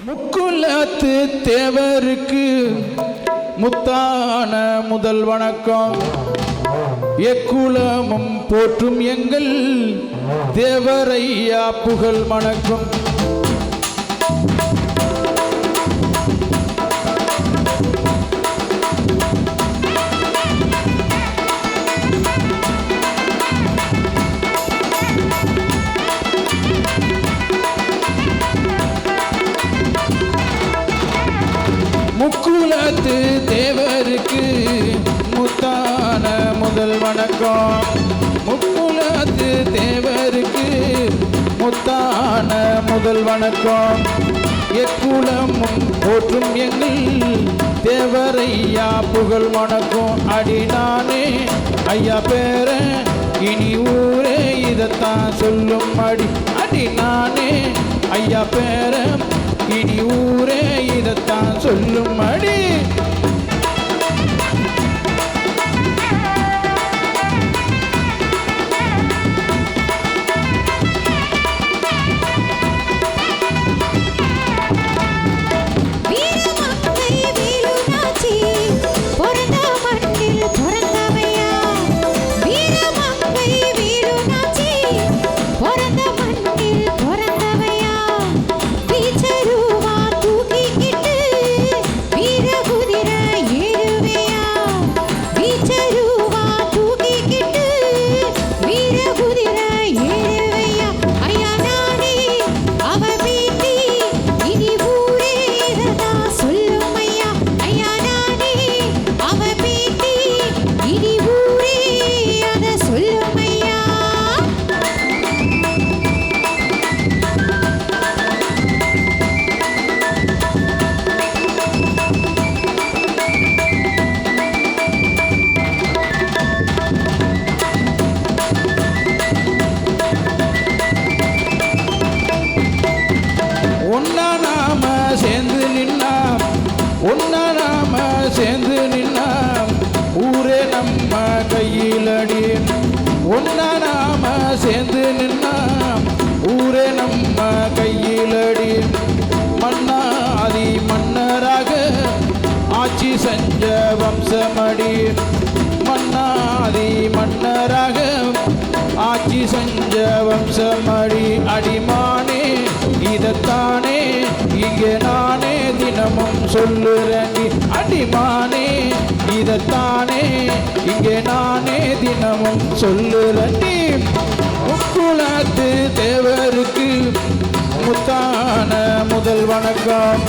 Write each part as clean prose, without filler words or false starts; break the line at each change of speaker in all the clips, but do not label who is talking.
முக்குலத்து தேவருக்கு முத்தான முதல் வணக்கம். எக்குலமும் போற்றும் எங்கள் தேவரையா புகழ் வணக்கம். முக்குலத்து தேவருக்கு முத்தான முதல் வணக்கம். முக்குலத்து தேவருக்கு முத்தான முதல் வணக்கம். எக்குலமும் போற்றும் எங்கள் தேவரையா புகழ் வணக்கம். அடி நானே ஐயா பேர இனி ஊரே இதத்தான் சொல்லும். அடி நானே ஐயா பேர இனி ஊரே இதத்தான் சொல்லும். அடி சேர்ந்து நின்னா ஊரே நம்ம கையிலடி. ஒன்னா நாம சேர்ந்து நின்னா ஊரே நம்ம கையிலடி. மன்னாதி மன்னராக ஆட்சி செஞ்ச வம்சமடி. மன்னாதி மன்னராக ஆட்சி செஞ்ச வம்சமடி. அடிமானே இதத்தானே இங்கே நானே தினமும் சொல்லுறேன். அடிமானே இதத்தானே இங்கே நானே தினமும் சொல்லுறேன். முக்குலத்து தேவருக்கு முத்தான முதல் வணக்கம்.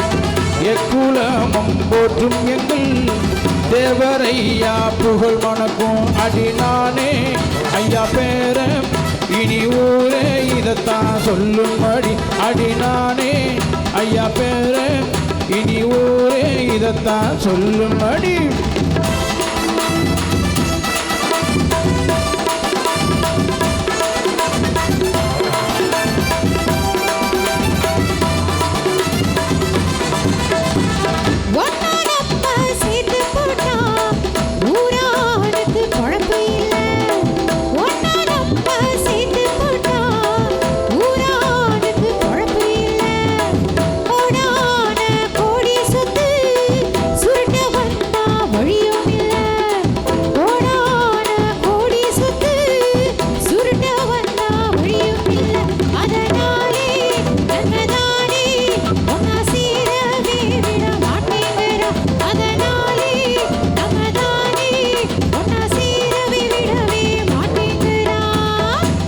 எக்குலமும் போற்றும் எங்கள் தேவரையா புகழ் வணக்கம். அடி நானே ஐயா பேர இனி ஊரே இதத்தான் சொல்லும். அடி நானே ஐயா பேர இனி ஊரே இதத்தான் சொல்லும். அடி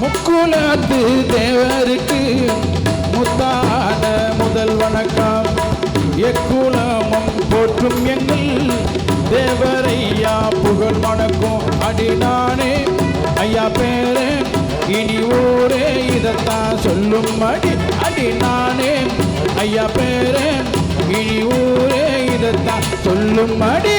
முக்குலத்து தேவருக்கு முத்தான முதல் வணக்கம். எக்குலமும் போற்றும் எங்கள் தேவரையா புகழ் வணக்கம். அடி நானே ஐயா பேர இனி ஊரே இதத்தான் சொல்லும். அடி நானே ஐயா பேர இனி ஊரே இதத்தான் சொல்லும். அடி